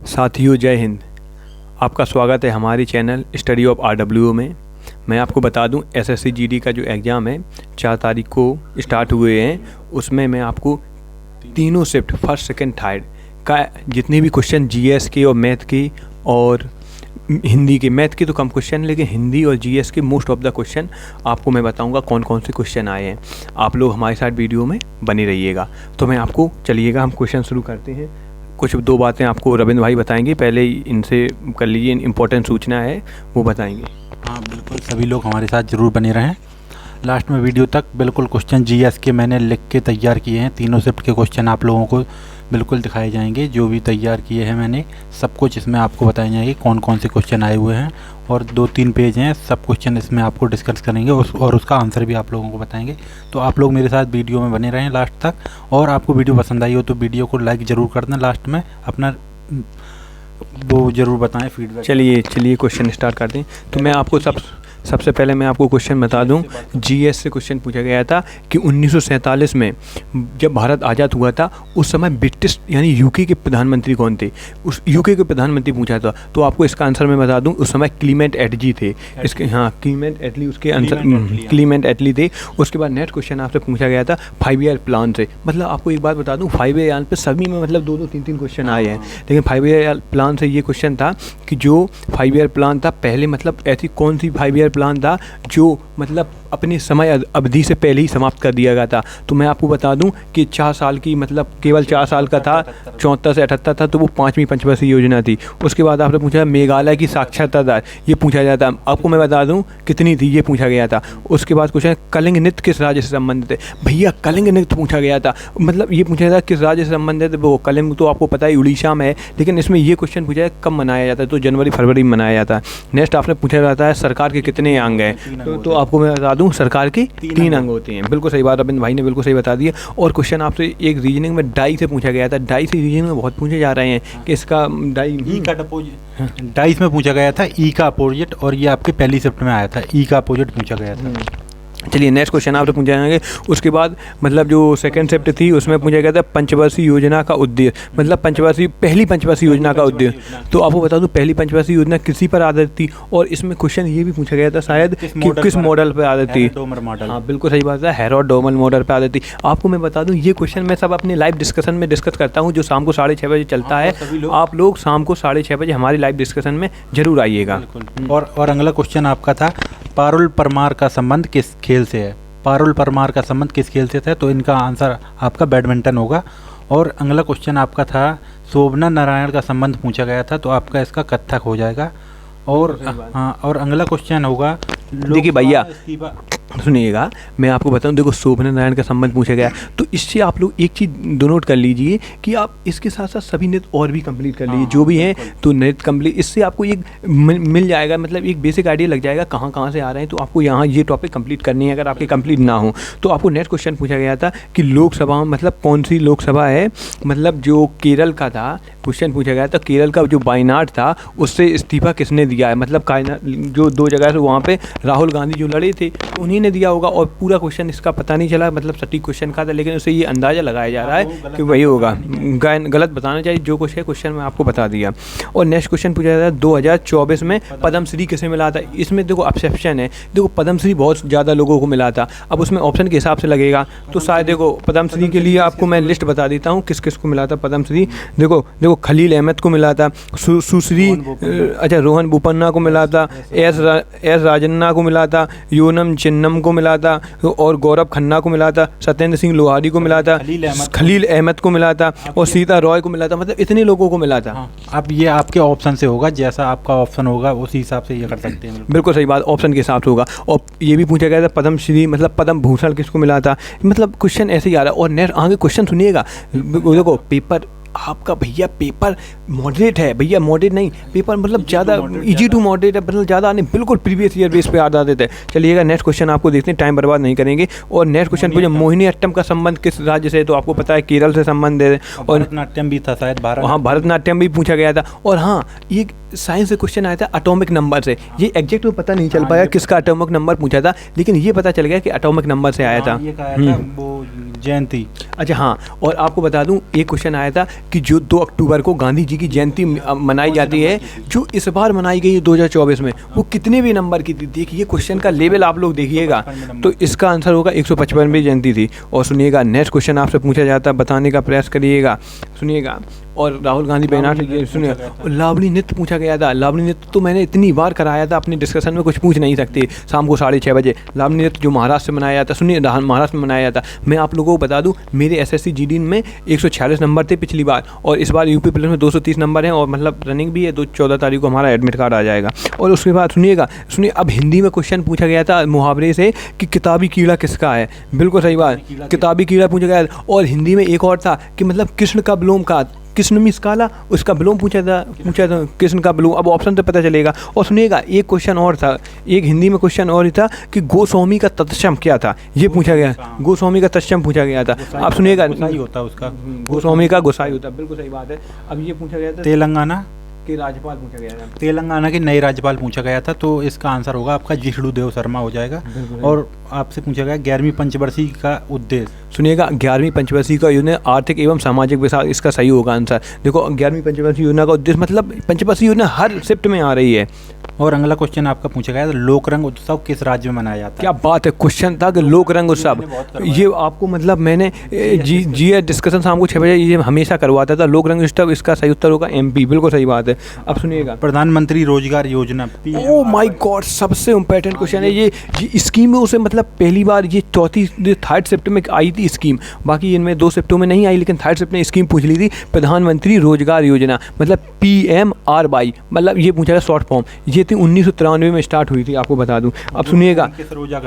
साथियों जय हिंद। आपका स्वागत है हमारी चैनल स्टडी ऑफ RWO में। मैं आपको बता दूं SSC GD का जो एग्ज़ाम है 4 तारीख को स्टार्ट हुए हैं। उसमें मैं आपको तीनों शिफ्ट फर्स्ट सेकंड थर्ड का जितने भी क्वेश्चन GS के और मैथ के और हिंदी के, मैथ के तो कम क्वेश्चन लेकिन हिंदी और GS के मोस्ट ऑफ द क्वेश्चन आपको मैं बताऊंगा कौन कौन से क्वेश्चन आए हैं। आप लोग हमारे साथ वीडियो में बने रहिएगा। तो मैं आपको चलिएगा हम क्वेश्चन शुरू करते हैं। कुछ दो बातें आपको रविंद्र भाई बताएंगे, पहले इनसे कर लीजिए, इंपॉर्टेंट सूचना है वो बताएंगे। हाँ बिल्कुल, सभी लोग हमारे साथ ज़रूर बने रहें लास्ट में वीडियो तक। बिल्कुल क्वेश्चन GS के मैंने लिख के तैयार किए हैं। तीनों शिफ्ट के क्वेश्चन आप लोगों को बिल्कुल दिखाए जाएंगे। जो भी तैयार किए हैं मैंने सब कुछ इसमें आपको बताए जाएंगे कौन कौन से क्वेश्चन आए हुए हैं। और 2-3 पेज हैं, सब क्वेश्चन इसमें आपको डिस्कस करेंगे और उसका आंसर भी आप लोगों को बताएंगे। तो आप लोग मेरे साथ वीडियो में बने रहें लास्ट तक। और आपको वीडियो पसंद आई हो तो वीडियो को लाइक ज़रूर कर दें। लास्ट में अपना वो ज़रूर बताएं फीडबैक। चलिए क्वेश्चन स्टार्ट करते हैं। तो मैं आपको सबसे पहले मैं आपको क्वेश्चन बता दूं। GS से क्वेश्चन पूछा गया था कि 1947 में जब भारत आज़ाद हुआ था उस समय ब्रिटिश यानी UK के प्रधानमंत्री कौन थे, उस UK के प्रधानमंत्री पूछा था। तो आपको इसका आंसर मैं बता दूं, उस समय क्लीमेंट एटली थे। इसके क्लीमेंट एटली उसके आंसर क्लीमेंट एटली थे। उसके बाद नेक्स्ट क्वेश्चन आपसे पूछा गया था 5 ईयर प्लान से। मतलब आपको एक बात बता दूँ, 5 ईयर पे सभी में मतलब 2-2, 3-3 क्वेश्चन आए हैं। लेकिन 5 ईयर प्लान से ये क्वेश्चन था कि जो 5 ईयर प्लान था पहले, मतलब ऐसी कौन सी 5 ईयर प्लान था जो मतलब अपने समय अवधि से पहले ही समाप्त कर दिया गया था। तो मैं आपको बता दूं कि 4 साल की, मतलब केवल 4 साल का था, 74 से 78 था। तो वो 5वीं पंचवर्षीय योजना थी। उसके बाद आपने पूछा मेघालय की साक्षरता दर, ये पूछा जाता है। आपको मैं बता दूं कितनी थी, ये पूछा गया था। उसके बाद क्वेश्चन कलिंग नृत्य किस राज्य से संबंधित है। भैया कलिंग नृत्य पूछा गया था, मतलब ये पूछा था किस राज्य से संबंधित है। वो कलिंग तो आपको पता है उड़ीसा में है, लेकिन इसमें ये क्वेश्चन पूछा है कब मनाया जाता है, तो जनवरी फरवरी में मनाया जाता है। नेक्स्ट आपने पूछा जाता है सरकार के कितने अंग हैं। तो आपको मैं बता दूं सरकार के 3 अंग होते हैं। बिल्कुल सही बात रविंद्र भाई ने बिल्कुल सही बता दिया। और क्वेश्चन आपसे एक रीजनिंग में डाई से पूछा गया था। डाई से रीजनिंग में बहुत पूछे जा रहे हैं कि इसका डाई का अपोजिट डाइस में पूछा गया था, ई का अपोजिट, और ये आपके पहली शिफ्ट में आया था, ई का अपोजिट पूछा गया था। चलिए नेक्स्ट क्वेश्चन आपसे पूछा जाएंगे। उसके बाद मतलब जो सेकंड शिफ्ट थी उसमें पूछा गया था पंचवर्षीय योजना का उद्देश्य, मतलब पहली पंचवर्षीय योजना का उद्देश्य। तो आपको बता दूं पहली पंचवर्षीय योजना किसी पर आधारित थी। और इसमें क्वेश्चन ये भी पूछा गया था शायद कि किस मॉडल पर आधारित थी। हाँ बिल्कुल सही बात है, हैरोल्ड डोमन मॉडल पर आधारित थी। आपको मैं बता दूं ये क्वेश्चन मैं सब अपने लाइव डिस्कशन में डिस्कस करता हूँ, जो शाम को 6:30 बजे चलता है। आप लोग शाम को 6:30 बजे हमारी लाइव डिस्कशन में जरूर आइएगा। और अगला क्वेश्चन आपका था पारुल परमार का संबंध किस खेल से है। पारुल परमार का संबंध किस खेल से था, तो इनका आंसर आपका बैडमिंटन होगा। और अगला क्वेश्चन आपका था शोभना नारायण का संबंध पूछा गया था, तो आपका इसका कथक हो जाएगा। और हाँ, और अगला क्वेश्चन होगा, देखिए भैया सुनिएगा, मैं आपको बताऊं, देखो शोभना नारायण का संबंध पूछा गया। तो इससे आप लोग एक चीज़ दो नोट कर लीजिए कि आप इसके साथ साथ सभी नृत्य और भी कंप्लीट कर लीजिए जो भी हैं। तो नृत्य कंप्लीट, इससे आपको एक मिल जाएगा, मतलब एक बेसिक आइडिया लग जाएगा कहाँ कहाँ से आ रहे हैं। तो आपको यहाँ ये टॉपिक कंप्लीट करनी है। अगर आपके कंप्लीट ना हो तो आपको नेक्स्ट क्वेश्चन पूछा गया था कि लोकसभा मतलब कौन सी लोकसभा है, मतलब जो केरल का था। क्वेश्चन पूछा गया था केरल का जो वायनाड था उससे इस्तीफा किसने दिया है, मतलब जो 2 जगह से वहाँ पे राहुल गांधी जो लड़े थे उन्हीं ने दिया होगा। और पूरा क्वेश्चन इसका पता नहीं चला, मतलब सटीक क्वेश्चन का था, लेकिन उससे ये अंदाज़ा लगाया जा रहा है कि वही होगा। गलत बताना चाहिए, जो कुछ है क्वेश्चन में आपको बता दिया। और नेक्स्ट क्वेश्चन पूछा जाता है 2024 में पद्मश्री किसे मिला था। इसमें देखो एक्सेप्शन है, देखो पद्मश्री बहुत ज़्यादा लोगों को मिला था। अब उसमें ऑप्शन के हिसाब से लगेगा, तो शायद देखो पद्मश्री के लिए आपको मैं लिस्ट बता देता हूँ किस किस को मिला था पद्मश्री। देखो खलील अहमद को मिला था, सुश्री अच्छा रोहन बोपन्ना को मिला था, एस राजन्ना को मिला था, योनम चिन्नम को मिला था, और गौरव खन्ना को मिला था, सत्येंद्र सिंह लोहारी को मिला था, खलील अहमद को मिला था, और सीता रॉय को मिला था। मतलब इतने लोगों को मिला था। अब ये आपके ऑप्शन से होगा, जैसा आपका ऑप्शन होगा उसी हिसाब से ये कर सकते हैं। बिल्कुल सही बात, ऑप्शन के हिसाब से होगा। और ये भी पूछा गया था पद्मश्री मतलब पद्म भूषण किसको मिला था। मतलब क्वेश्चन ऐसे ही आ रहा है। और नेक्स्ट आगे क्वेश्चन सुनिएगा, देखो पेपर आपका भैया पेपर मॉडरेट है, भैया मॉडरेट नहीं, पेपर मतलब ज़्यादा इजी टू मॉडरेट है, मतलब ज़्यादा नहीं, बिल्कुल प्रीवियस ईयर बेस पे याद आ देते हैं। चलिएगा नेक्स्ट क्वेश्चन आपको देखते हैं, टाइम बर्बाद नहीं करेंगे। और नेक्स्ट क्वेश्चन पूछे मोहिनी अट्टम का संबंध किस राज्य से है, तो आपको पता है केरल से संबंध है। और भरतनाट्यम भी था शायद, हाँ भरतनाट्यम भी पूछा गया था। और हाँ ये साइंस से क्वेश्चन आया था एटॉमिक नंबर से। ये एग्जैक्ट में पता नहीं चल पाया किसका एटॉमिक नंबर पूछा था, लेकिन ये पता चल गया कि एटॉमिक नंबर से आया था। वो जयंती। अच्छा हाँ, और आपको बता दूं एक क्वेश्चन आया था कि जो 2 अक्टूबर को गांधी जी की जयंती मनाई जाती है, जो इस बार मनाई गई है 2024 में, वो कितने भी नंबर की थी? देखिए क्वेश्चन का लेवल आप लोग देखिएगा। तो इसका आंसर होगा 155वीं जयंती थी। और सुनिएगा नेक्स्ट क्वेश्चन आपसे पूछा जाता है, बताने का प्रयास करिएगा, सुनिएगा। और राहुल गांधी बैनार ये सुनिए, लावणी नृत्य पूछा गया था। लावणी नृत्य तो मैंने इतनी बार कराया था अपने डिस्कशन में, कुछ पूछ नहीं सकते। शाम को 6:30 बजे लावणी नृत्य जो महाराष्ट्र में मनाया जाता, सुनिए महाराष्ट्र में मनाया जाता। मैं आप लोगों को बता दूं, मेरे एसएससी जीडी में 146 नंबर थे पिछली बार, और इस बार यूपी प्लस में 230 नंबर हैं, और मतलब रनिंग भी है। 14 तारीख को हमारा एडमिट कार्ड आ जाएगा। और उसके बाद सुनिएगा, सुनिए अब हिंदी में क्वेश्चन पूछा गया था मुहावरे से कि किताबी कीड़ा किसका है। बिल्कुल सही बात, किताबी कीड़ा पूछा गया। और हिंदी में एक और था कि मतलब कृष्ण का विलोम का, कृष्ण मीस काला, उसका विलोम पूछा था कृष्ण का विलोम। अब ऑप्शन से पता चलेगा। और सुनिएगा एक क्वेश्चन और था, एक हिंदी में क्वेश्चन और ही था कि गोस्वामी का तत्सम क्या था, ये पूछा गया। गोस्वामी का तत्सम पूछा गया था। आप सुनिएगा, होता उसका गोस्वामी का गोसाई होता, बिल्कुल सही बात है। अब ये पूछा गया था तेलंगाना के राज्यपाल पूछा गया था, तेलंगाना के नए राज्यपाल पूछा गया था। तो इसका आंसर होगा आपका जिष्णुदेव शर्मा हो जाएगा। और आपसे पूछा गया 11वीं पंचवर्षीय का उद्देश्य। सुनिएगा 11वीं पंचवर्षीय का योजना आर्थिक एवं सामाजिक विकास, इसका सही होगा आंसर। देखो 11वीं पंचवर्षीय योजना का उद्देश्य मतलब पंचवर्षीय योजना हर शिफ्ट में आ रही है। और अगला क्वेश्चन आपका पूछा गया था, लोक रंग उत्सव किस राज्य में मनाया जाता है? क्या बात है, क्वेश्चन था कि लोक रंग उत्सव। ये आपको मतलब मैंने जी डिस्कशन शाम को 6 बजे ये हमेशा करवाता था। लोक रंग उत्सव, इसका सही उत्तर होगा एमपी। बिल्कुल सही बात है। अब सुनिएगा प्रधानमंत्री रोजगार योजना। ओह माय गॉड, सबसे इम्पोर्टेंट क्वेश्चन है ये स्कीमों से मतलब पहली बार ये 3rd शिफ्ट में आई थी स्कीम। बाकी इनमें 2 शिफ्टों में नहीं आई, लेकिन 3rd शिफ्ट में स्कीम पूछ ली थी। प्रधानमंत्री रोजगार योजना मतलब PMRY, मतलब ये पूछा गया शॉर्ट फॉर्म। ये थी 1993 में स्टार्ट हुई थी, आपको बता दूं। अब सुनिएगा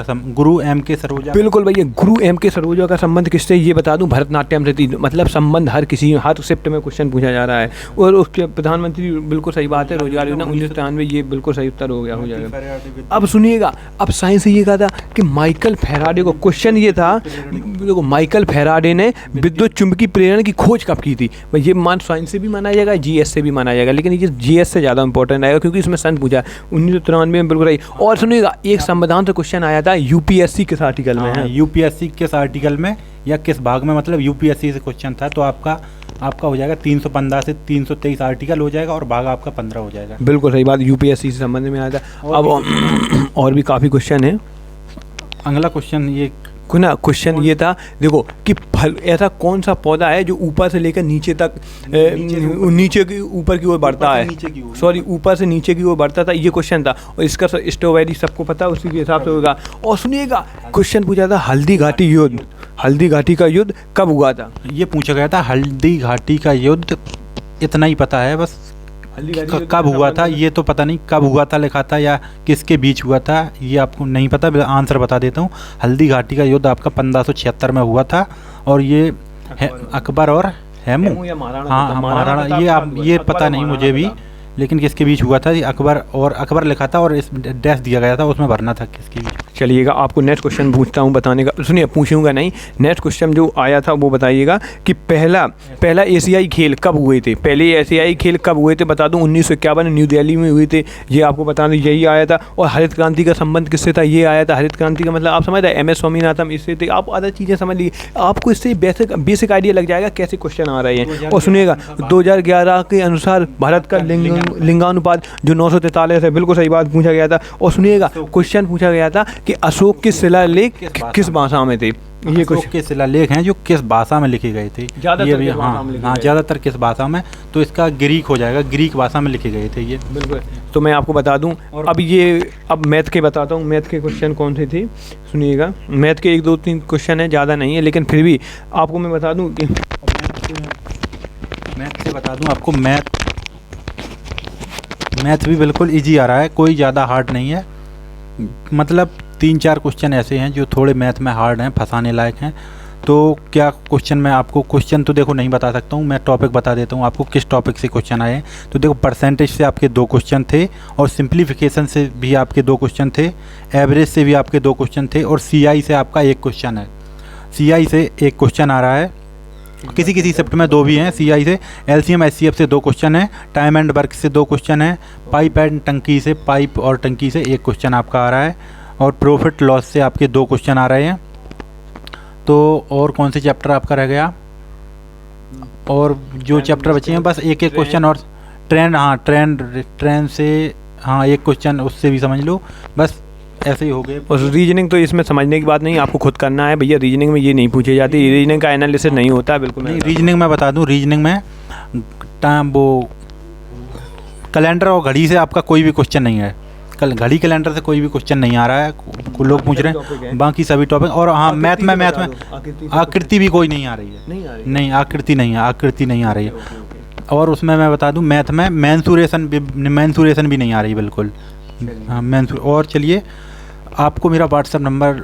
गुरु M.K. सरोजा। बिल्कुल भैया, गुरु M.K. सरोजा का संबंध किससे, ये बता दूं, भरतनाट्यम से थी। मतलब संबंध हर शिफ्ट में क्वेश्चन पूछा जा रहा है। और उसके प्रधानमंत्री, बिल्कुल सही बात है, रोजगार योजना 1993, ये बिल्कुल सही उत्तर हो गया, हो जाएगा। अब सुनिएगा, अब साइंस से ये कहा था कि माइकल फैराडे को, क्वेश्चन ये था, देखो माइकल फैराडे ने विद्युत चुंबकीय प्रेरण की खोज कब की थी। ये मान साइंस से भी माना जाएगा, GS से भी माना जाएगा, लेकिन ये GS से ज़्यादा इंपॉर्टेंट आएगा क्योंकि इसमें सन पूछा 1993 में, बिल्कुल रही। और सुनिएगा एक संविधान से क्वेश्चन आया था, UPSC किस आर्टिकल में है? UPSC किस आर्टिकल में या किस भाग में, मतलब UPSC से क्वेश्चन था। तो आपका हो जाएगा 315 से 323 आर्टिकल हो जाएगा, और भाग आपका 15 हो जाएगा। बिल्कुल सही बात, UPSC से संबंध में आया था। अब और भी काफ़ी क्वेश्चन है। अगला क्वेश्चन ये ना क्वेश्चन ये था, देखो कि फल ऐसा कौन सा पौधा है जो ऊपर से लेकर नीचे तक, नीचे की ऊपर की ओर बढ़ता है, सॉरी ऊपर से नीचे की ओर बढ़ता था, ये क्वेश्चन था। और इसका स्ट्रॉबेरी सबको पता है, उसी के हिसाब से होगा। और सुनिएगा क्वेश्चन पूछा था हल्दी घाटी युद्ध, हल्दी घाटी का युद्ध कब हुआ था? ये पूछा गया था हल्दी घाटी का युद्ध, इतना ही पता है बस। कब हुआ था ये तो पता नहीं, कब हुआ था लिखा था या किसके बीच हुआ था ये आपको नहीं पता। आंसर बता देता हूँ, हल्दी घाटी का युद्ध आपका 1576 में हुआ था। और ये अकबर और हेमू, हाँ महाराणा, ये पता नहीं मुझे भी, लेकिन किसके बीच हुआ था? ये अकबर लिखा था, और इस डैश दिया गया था, उसमें भरना था किसके बीच। चलिएगा आपको नेक्स्ट क्वेश्चन पूछता हूँ, बताने का, सुनिए पूछूंगा नहीं, नेक्स्ट क्वेश्चन जो आया था वो बताइएगा कि पहला एशियाई खेल कब हुए थे? पहले एशियाई खेल कब हुए थे बता दूं, 1951 न्यू दिल्ली में हुए थे, ये आपको बता दें, यही आया था। और हरित क्रांति का संबंध किससे था? ये आया था। हरित क्रांति का मतलब आप समझ रहे, MS स्वामीनाथन, इससे थे। आप आधा चीज़ें समझ लीजिए, आपको इससे बेसिक आइडिया लग जाएगा कैसे क्वेश्चन आ रहे हैं। और सुनिएगा 2011 के अनुसार भारत का लिंगानुपात जो 943 है, बिल्कुल सही बात पूछा गया था। और सुनिएगा क्वेश्चन पूछा गया था कि अशोक के शिलालेख किस भाषा में थे? ये कुछ के शिलालेख हैं जो किस भाषा में लिखे गए थे? ज़्यादातर किस भाषा में? तो इसका ग्रीक हो जाएगा, ग्रीक भाषा में लिखे गए थे ये, बिल्कुल। तो मैं आपको बता दूं, अब मैथ के बताता हूँ, मैथ के क्वेश्चन कौन से थे। सुनिएगा मैथ के 1 2 3 क्वेश्चन है, ज़्यादा नहीं है, लेकिन फिर भी आपको मैं बता दूँ कि मैथ से बता दूँ आपको, मैथ भी बिल्कुल ईजी आ रहा है, कोई ज़्यादा हार्ड नहीं है। मतलब 3-4 क्वेश्चन ऐसे हैं जो थोड़े मैथ में हार्ड हैं, फंसाने लायक हैं। तो क्या क्वेश्चन मैं आपको, क्वेश्चन तो देखो नहीं बता सकता हूँ, मैं टॉपिक बता देता हूँ आपको किस टॉपिक से क्वेश्चन आए हैं। तो देखो परसेंटेज से आपके 2 क्वेश्चन थे, और सिंप्लीफिकेशन से भी आपके 2 क्वेश्चन थे, एवरेज से भी आपके 2 क्वेश्चन थे, और CI से आपका 1 क्वेश्चन है। CI से 1 क्वेश्चन आ रहा है, किसी शिफ्ट में 2 भी हैं। CI से LCM SCF से 2 क्वेश्चन है, टाइम एंड वर्क से 2 क्वेश्चन है, पाइप एंड टंकी से, पाइप और टंकी से 1 क्वेश्चन आपका आ रहा है, और प्रॉफिट लॉस से आपके 2 क्वेश्चन आ रहे हैं। तो और कौन से चैप्टर आपका रह गया? और जो चैप्टर बचे हैं बस एक एक क्वेश्चन और ट्रेंड, हाँ ट्रेंड से हाँ एक क्वेश्चन उससे भी समझ लो, बस ऐसे ही हो गए। और रीजनिंग तो इसमें समझने की बात नहीं, आपको खुद करना है भैया। रीजनिंग में ये नहीं पूछी जाती, रीजनिंग का एनालिसिस नहीं होता है बिल्कुल। नहीं, रीजनिंग में बता दूं, रीजनिंग में टाइम वो कैलेंडर और घड़ी से आपका कोई भी क्वेश्चन नहीं है। घड़ी कैलेंडर से कोई भी क्वेश्चन नहीं आ रहा है, लोग पूछ रहे हैं, बाकी सभी टॉपिक। और हाँ मैथ में आकृति भी कोई नहीं आ रही है, नहीं आकृति नहीं आ रही है। और उसमें मैं बता दूं मैथ में मेंसुरेशन भी नहीं आ रही बिल्कुल। हाँ और चलिए, आपको मेरा व्हाट्सएप नंबर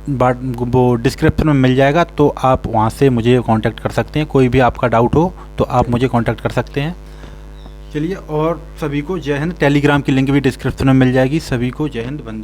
वो डिस्क्रिप्शन में मिल जाएगा, तो आप वहाँ से मुझे कांटेक्ट कर सकते हैं। कोई भी आपका डाउट हो तो आप मुझे कांटेक्ट कर सकते हैं। चलिए, और सभी को जय हिंद। टेलीग्राम की लिंक भी डिस्क्रिप्शन में मिल जाएगी। सभी को जय हिंद, वंदे।